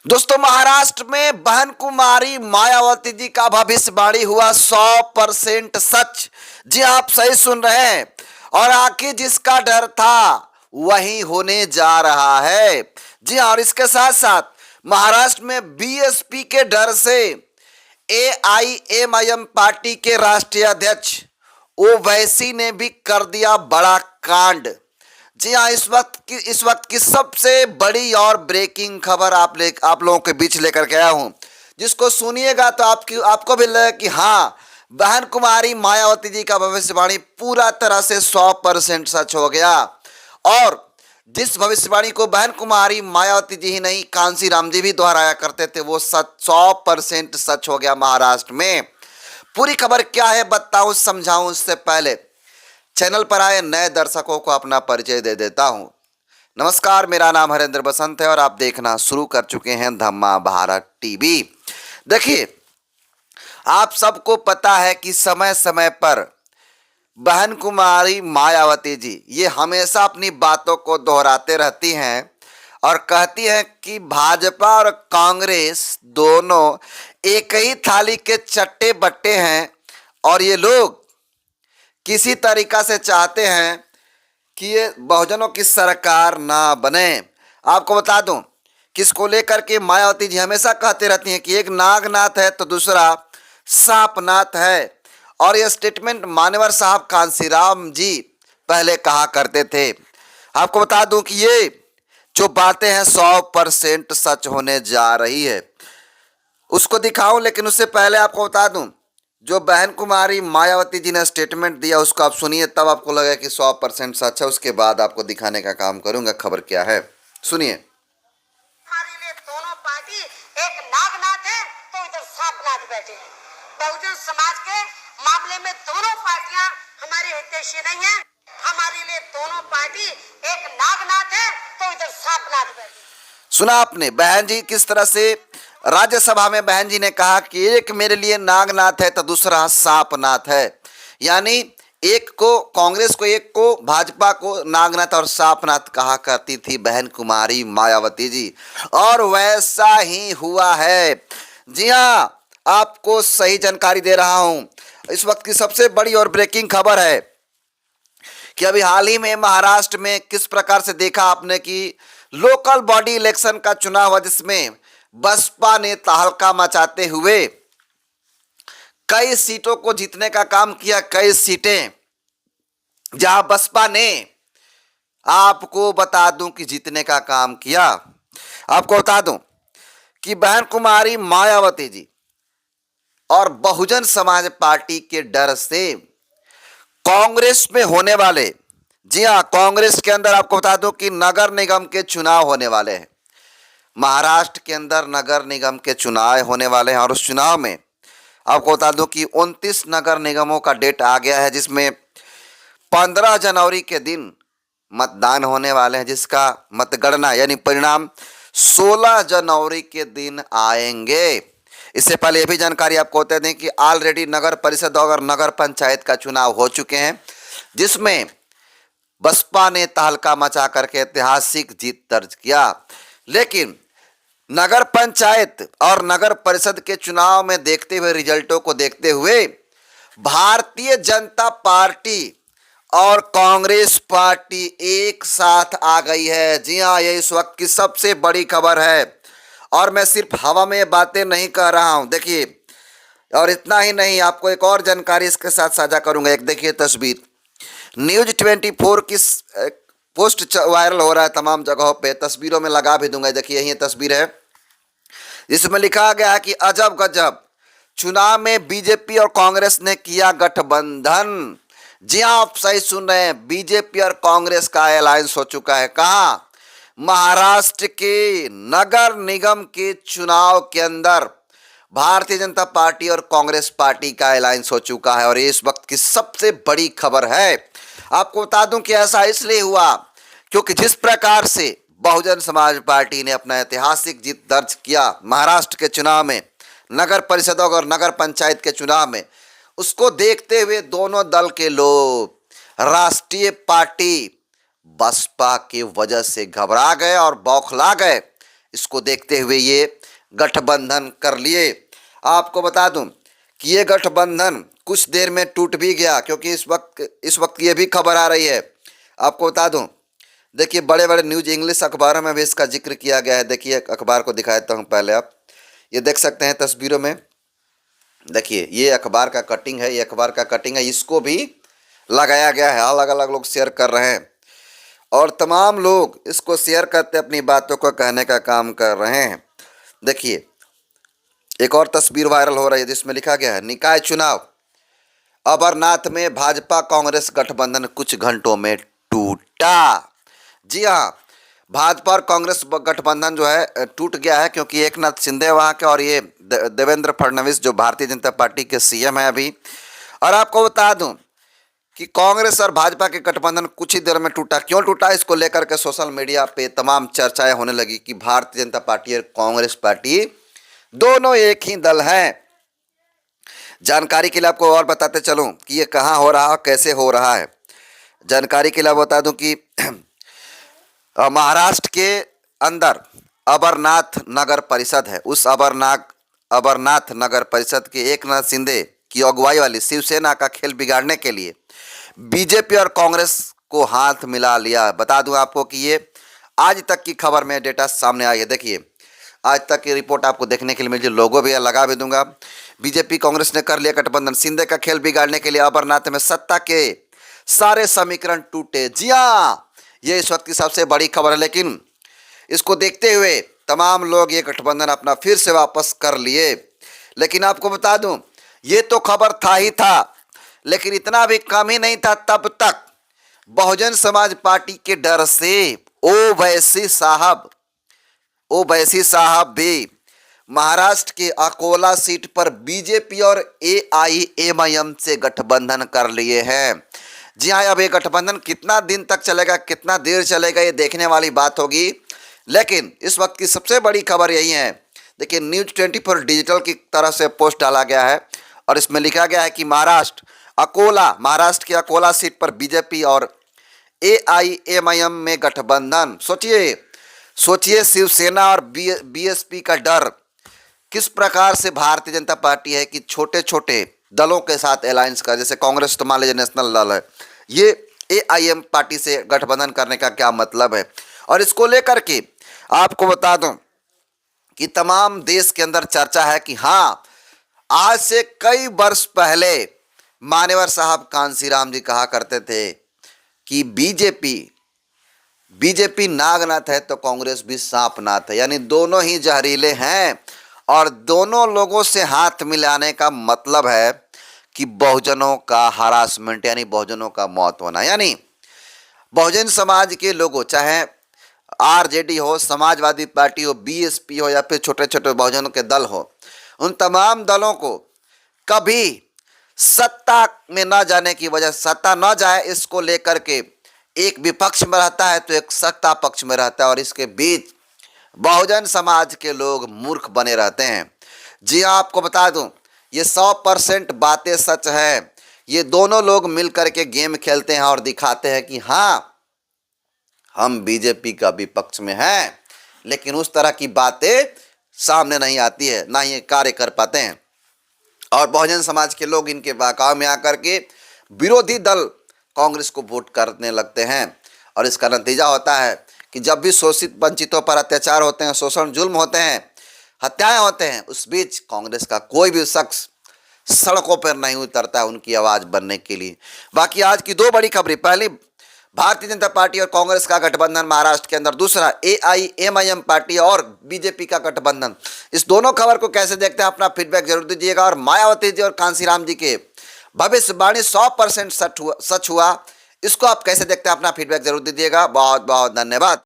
दोस्तों, महाराष्ट्र में बहन कुमारी मायावती जी का भविष्यवाणी हुआ 100% सच। जी, आप सही सुन रहे हैं। और आखिर जिसका डर था वही होने जा रहा है। जी हाँ, और इसके साथ साथ महाराष्ट्र में बीएसपी के डर से एआईएमआईएम पार्टी के राष्ट्रीय अध्यक्ष ओवैसी ने भी कर दिया बड़ा कांड। जी हाँ, इस वक्त की सबसे बड़ी और ब्रेकिंग खबर आप लोगों के बीच लेकर के आया हूं, जिसको सुनिएगा तो आपको भी लगेगा कि हाँ, बहन कुमारी मायावती जी का भविष्यवाणी पूरा तरह से 100% सच हो गया। और जिस भविष्यवाणी को बहन कुमारी मायावती जी ही नहीं, कांसी राम जी भी दोहराया करते थे, वो सच 100% सच हो गया महाराष्ट्र में। पूरी खबर क्या है बताऊं, समझाऊं, उससे पहले चैनल पर आए नए दर्शकों को अपना परिचय दे देता हूं। नमस्कार, मेरा नाम हरेंद्र बसंत है और आप देखना शुरू कर चुके हैं धम्मा भारत टीवी। देखिए, आप सबको पता है कि समय समय पर बहन कुमारी मायावती जी ये हमेशा अपनी बातों को दोहराते रहती हैं और कहती हैं कि भाजपा और कांग्रेस दोनों एक ही थाली के चट्टे बट्टे हैं और ये लोग किसी तरीका से चाहते हैं कि ये बहुजनों की सरकार ना बने। आपको बता दूं कि इसको लेकर के मायावती जी हमेशा कहते रहती हैं कि एक नागनाथ है तो दूसरा सांपनाथ है। और ये स्टेटमेंट मान्यवर साहब कांसीराम जी पहले कहा करते थे। आपको बता दूं कि ये जो बातें हैं 100% सच होने जा रही है। उसको दिखाऊं, लेकिन उससे पहले आपको बता दूं, जो बहन कुमारी मायावती जी ने स्टेटमेंट दिया उसको आप सुनिए, तब आपको लगेगा कि 100% सच है। उसके बाद आपको दिखाने का काम करूंगा खबर क्या है, सुनिए। हमारे लिए दोनों पार्टी एक नागनाथ है तो इधर सांपनाथ बैठे हैं। बहुजन समाज के मामले में दोनों पार्टियां हमारे हितैषी नहीं है। हमारे लिए दोनों पार्टी एक नागनाथ है तो इधर सांपनाथ बैठे। सुना आपने बहन जी किस तरह से राज्यसभा में बहन जी ने कहा कि एक मेरे लिए नागनाथ है तो दूसरा सांपनाथ है। यानी एक को कांग्रेस को, एक को भाजपा को नागनाथ और सांपनाथ कहा करती थी बहन कुमारी मायावती जी, और वैसा ही हुआ है। जी हाँ, आपको सही जानकारी दे रहा हूं। इस वक्त की सबसे बड़ी और ब्रेकिंग खबर है कि अभी हाल ही में महाराष्ट्र में किस प्रकार से देखा आपने कि लोकल बॉडी इलेक्शन का चुनाव हुआ, जिसमें बसपा ने तहलका मचाते हुए कई सीटों को जीतने का काम किया। कई सीटें जहां बसपा ने, आपको बता दूं कि जीतने का काम किया। आपको बता दूं कि बहन कुमारी मायावती जी और बहुजन समाज पार्टी के डर से कांग्रेस में होने वाले, जी हाँ, कांग्रेस के अंदर आपको बता दूं कि नगर निगम के चुनाव होने वाले हैं। महाराष्ट्र के अंदर नगर निगम के चुनाव होने वाले हैं और उस चुनाव में आपको बता दूं कि 29 नगर निगमों का डेट आ गया है, जिसमें 15 जनवरी के दिन मतदान होने वाले हैं, जिसका मतगणना यानी परिणाम 16 जनवरी के दिन आएंगे। इससे पहले यह भी जानकारी आपको बता दें कि ऑलरेडी नगर परिषद और नगर पंचायत का चुनाव हो चुके हैं, जिसमें बसपा ने तहलका मचा करके ऐतिहासिक जीत दर्ज किया। लेकिन नगर पंचायत और नगर परिषद के चुनाव में देखते हुए, रिजल्टों को देखते हुए, भारतीय जनता पार्टी और कांग्रेस पार्टी एक साथ आ गई है। जी हाँ, ये इस वक्त की सबसे बड़ी खबर है और मैं सिर्फ हवा में बातें नहीं कह रहा हूं। देखिए, और इतना ही नहीं, आपको एक और जानकारी इसके साथ साझा करूंगा। एक देखिए तस्वीर, न्यूज 24 की पोस्ट वायरल हो रहा है तमाम जगहों पे, तस्वीरों में लगा भी दूंगा। देखिए, यही तस्वीर है जिसमें लिखा गया है कि अजब गजब, चुनाव में बीजेपी और कांग्रेस ने किया गठबंधन। जी हाँ, आप सही सुन रहे हैं, बीजेपी और कांग्रेस का अलायंस हो चुका है। कहाँ? महाराष्ट्र के नगर निगम के चुनाव के अंदर भारतीय जनता पार्टी और कांग्रेस पार्टी का अलायंस हो चुका है और ये इस वक्त की सबसे बड़ी खबर है। आपको बता दूं कि ऐसा इसलिए हुआ क्योंकि जिस प्रकार से बहुजन समाज पार्टी ने अपना ऐतिहासिक जीत दर्ज किया महाराष्ट्र के चुनाव में, नगर परिषदों और नगर पंचायत के चुनाव में, उसको देखते हुए दोनों दल के लोग राष्ट्रीय पार्टी बसपा की वजह से घबरा गए और बौखला गए। इसको देखते हुए ये गठबंधन कर लिए। आपको बता दूं कि ये गठबंधन कुछ देर में टूट भी गया, क्योंकि इस वक्त ये भी खबर आ रही है। आपको बता दूं, देखिए बड़े बड़े न्यूज इंग्लिश अखबारों में भी इसका जिक्र किया गया है। देखिए अखबार को दिखा देता हूँ पहले, आप ये देख सकते हैं तस्वीरों में। देखिए ये अखबार का कटिंग है, ये अखबार का कटिंग है, इसको भी लगाया गया है। अलग अलग लोग शेयर कर रहे हैं और तमाम लोग इसको शेयर करते अपनी बातों को कहने का काम कर रहे हैं। देखिए एक और तस्वीर वायरल हो रही है जिसमें लिखा गया है, निकाय चुनाव अमरनाथ में भाजपा कांग्रेस गठबंधन कुछ घंटों में टूटा। जी हाँ, भाजपा और कांग्रेस गठबंधन जो है टूट गया है, क्योंकि एकनाथ शिंदे वहाँ के और ये देवेंद्र फडणवीस जो भारतीय जनता पार्टी के सीएम है अभी। और आपको बता दूं कि कांग्रेस और भाजपा के गठबंधन कुछ ही देर में टूटा। क्यों टूटा, इसको लेकर के सोशल मीडिया पे तमाम चर्चाएं होने लगी कि भारतीय जनता पार्टी और कांग्रेस पार्टी दोनों एक ही दल हैं। जानकारी के लिए आपको और बताते चलूं कि ये कहाँ हो रहा है, कैसे हो रहा है। जानकारी के लिए बता दूं कि महाराष्ट्र के अंदर अमरनाथ नगर परिषद है। उस अमरनाथ नगर परिषद के एकनाथ शिंदे की अगुवाई वाली शिवसेना का खेल बिगाड़ने के लिए बीजेपी और कांग्रेस को हाथ मिला लिया। बता दूं आपको कि ये आज तक की खबर में डेटा सामने आई है। देखिए आज तक की रिपोर्ट आपको देखने के लिए मुझे लोगो भी लगा भी दूंगा। बीजेपी कांग्रेस ने कर लिया गठबंधन, शिंदे का खेल बिगाड़ने के लिए अमरनाथ में सत्ता के सारे समीकरण टूटे। जी हाँ, ये इस वक्त की सबसे बड़ी खबर है, लेकिन इसको देखते हुए तमाम लोग ये गठबंधन अपना फिर से वापस कर लिए। लेकिन आपको बता दूं, ये तो खबर था ही था, लेकिन इतना भी कम ही नहीं था। तब तक बहुजन समाज पार्टी के डर से ओवैसी साहब भी महाराष्ट्र के अकोला सीट पर बीजेपी और एआईएमआईएम से गठबंधन कर लिए हैं। जी हाँ, अब ये गठबंधन कितना दिन तक चलेगा, कितना देर चलेगा, ये देखने वाली बात होगी। लेकिन इस वक्त की सबसे बड़ी खबर यही है। देखिए न्यूज 24 डिजिटल की तरफ से पोस्ट डाला गया है और इसमें लिखा गया है कि महाराष्ट्र की अकोला सीट पर बीजेपी और एआईएमआईएम में गठबंधन। सोचिए शिवसेना और बीएसपी का डर किस प्रकार से भारतीय जनता पार्टी है कि छोटे छोटे दलों के साथ अलायंस कर, जैसे कांग्रेस तो मान लीजिए नेशनल दल है, ये एआईएम पार्टी से गठबंधन करने का क्या मतलब है। और इसको लेकर के आपको बता दूं कि तमाम देश के अंदर चर्चा है कि हाँ, आज से कई वर्ष पहले मान्यवर साहब कांशीराम जी कहा करते थे कि बीजेपी नागनाथ है तो कांग्रेस भी सांपनाथ है, यानी दोनों ही जहरीले हैं और दोनों लोगों से हाथ मिलाने का मतलब है कि बहुजनों का हरासमेंट, यानी बहुजनों का मौत होना। यानी बहुजन समाज के लोगों, चाहे आरजेडी हो, समाजवादी पार्टी हो, बीएसपी हो या फिर छोटे छोटे बहुजनों के दल हो, उन तमाम दलों को कभी सत्ता में न जाने की वजह, सत्ता न जाए इसको लेकर के एक विपक्ष में रहता है तो एक सत्ता पक्ष में रहता है, और इसके बीच बहुजन समाज के लोग मूर्ख बने रहते हैं। जी हाँ, आपको बता दूं ये 100% बातें सच है। ये दोनों लोग मिल करके गेम खेलते हैं और दिखाते हैं कि हाँ, हम बीजेपी का विपक्ष में हैं, लेकिन उस तरह की बातें सामने नहीं आती है, ना ये कार्य कर पाते हैं। और बहुजन समाज के लोग इनके बहकाव में आकर के विरोधी दल कांग्रेस को वोट करने लगते हैं, और इसका नतीजा होता है कि जब भी शोषित वंचितों पर अत्याचार होते हैं, शोषण जुल्म होते हैं, हत्याएं होते हैं, उस बीच कांग्रेस का कोई भी शख्स सड़कों पर नहीं उतरता है उनकी आवाज़ बनने के लिए। बाकी आज की दो बड़ी खबरें, पहली भारतीय जनता पार्टी और कांग्रेस का गठबंधन महाराष्ट्र के अंदर, दूसरा एआईएमआईएम पार्टी और बीजेपी का गठबंधन। इस दोनों खबर को कैसे देखते हैं, अपना फीडबैक जरूर दीजिएगा। और मायावती जी और कांशीराम जी के भविष्यवाणी 100% सच हुआ, इसको आप कैसे देखते हैं, अपना फीडबैक जरूर दीजिएगा। बहुत बहुत धन्यवाद।